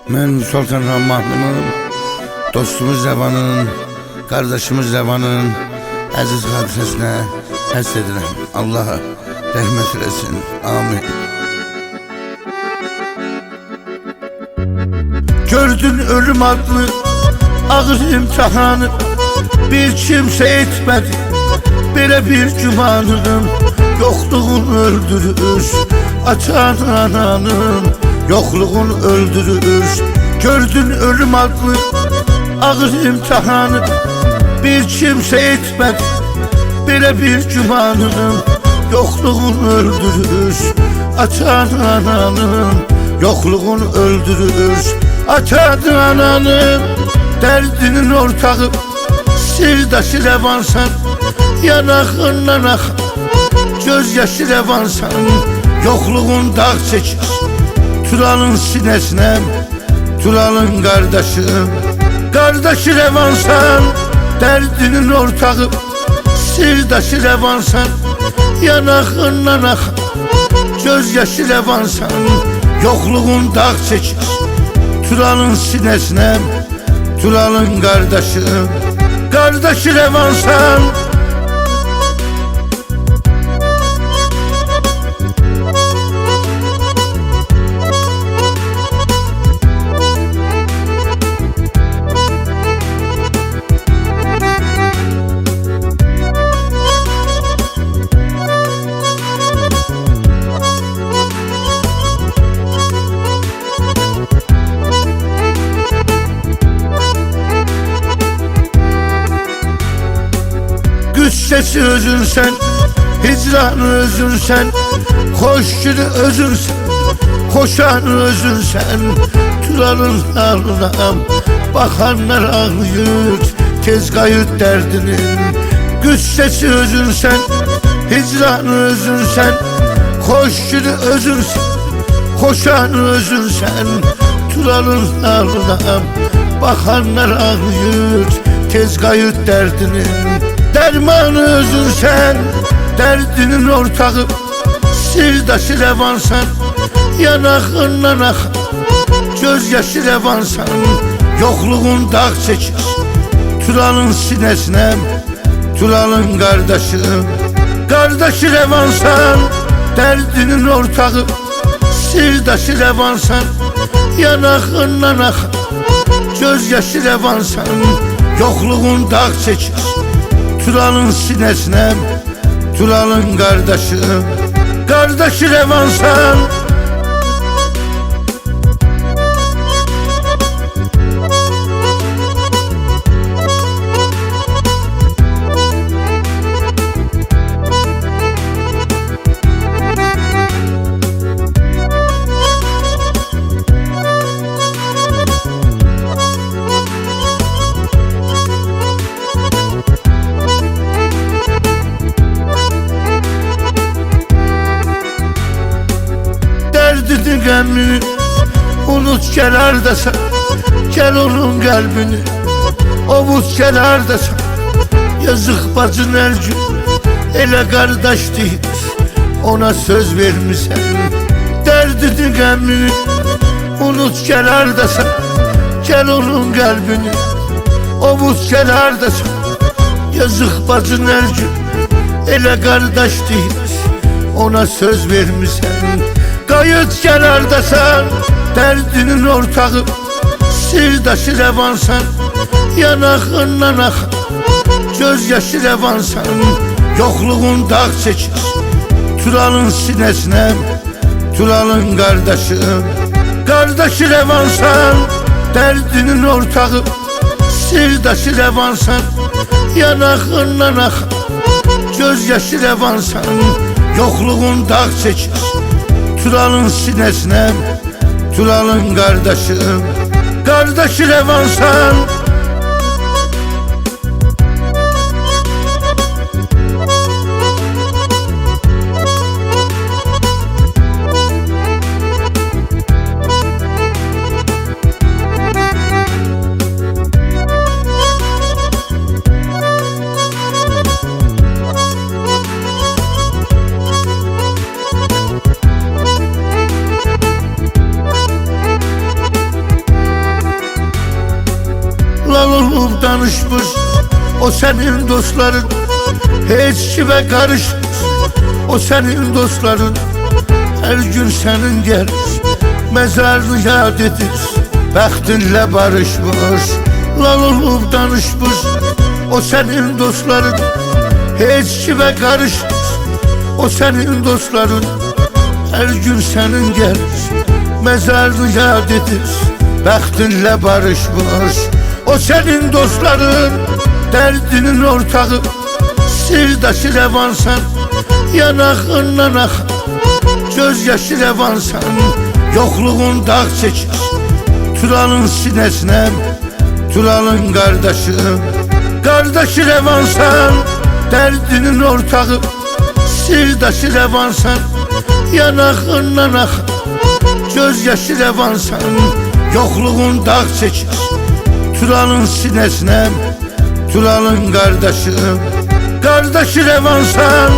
Ben Sultan Rahmanlımın, dostumuz Revan'ın, kardeşimiz Revan'ın aziz hadisesine həsr Allah'a rahmet eylesin. Amin. Gördün ölüm adlı ağır imtihanı, bir kimse etmedi böyle bir gümanım. Yokluğun öldürür atan ananın, yokluğun öldürür. Gördün ölüm adlı ağır imtihanı, bir kimse etmedi böyle bir gümanım. Yokluğun öldürür atan ananın, yokluğun öldürür. Atan ananın derdinin ortağı, sirdaşı Revansan, yanağından ak gözyaşı Revansan. Yokluğun dağ çekir Tural'ın sinesine, Tural'ın kardeşim. Kardeşi Revansan, derdinin ortağı, sirdaşı Revansan, yanağından ak gözyaşı Revansan. Yokluğun dağ çekir Tural'ın sinesine, Tural'ın kardeşim. Kardeşi Revansan. Güçsesi özün sen, hicranı özün sen, koşçunu özün sen, koşanı özün sen. Tural'ın haline bakanlar ağlıyor, tez kayıt derdinin. Güçsesi özün sen, hicranı özün sen, koşçunu özün sen, koşanı özün sen. Tural'ın haline bakanlar ağlıyor, tez kayıt derdinin. Dermanı özün sen, derdinin ortağı, sirdaşı Revansan, yanağından ak gözyaşı Revansan. Yokluğun dağ çekir Tural'ın sinesine, Tural'ın kardeşim. Kardeşi Revansan, derdinin ortağı, sirdaşı Revansan, yanağından ak gözyaşı Revansan. Yokluğun dağ çekir Tural'ın sinesine, Tural'ın kardeşim. Kardeşi Revansan. Derdini gemini unut kenarda sen, gel onun kalbini ovut kenarda sen. Yazık bacın her gün ele kardeş değil, ona söz vermişsen. Derdini gemini unut kenarda sen, gel onun kalbini ovut kenarda sen. Yazık bacın her gün ele kardeş değil, ona söz vermişsen. Kayıt kenardasan, derdinin ortağı, sirdaşı Revansan, yanağından ak gözyaşı Revansan. Yokluğun dağ çekir Tural'ın sinesine, Tural'ın kardeşim. Kardeşi Revansan, derdinin ortağı, sirdaşı Revansan, yanağından ak gözyaşı Revansan. Yokluğun dağ çekir Tural'ın sinesine, Tural'ın kardeşim. Kardeşi Revansan. danışmış. O senin dostların hiç kime karışmaz. O senin dostların her gün senin gelir, mezarını yad edir, bəxtinlə barışmış. Lal olub danışmış. O senin dostların hiç kime karışmaz. O senin dostların her gün senin gelir, mezarını yad edir, bəxtinlə barışmış. O senin dostların dərdinin ortağı, sirdaşı rəvansan, yanağından axan göz yaşı rəvansan. Yoxluğun dağ çəkir Turalın sinəsinə, Turalın qardaşım. Qardaşı rəvansan, dərdinin ortağı, sirdaşı rəvansan, yanağından axan göz yaşı rəvansan. Yoxluğun dağ çəkir Turalın sinəsinə, Turalın qardaşım. Qardaşı rəvansan,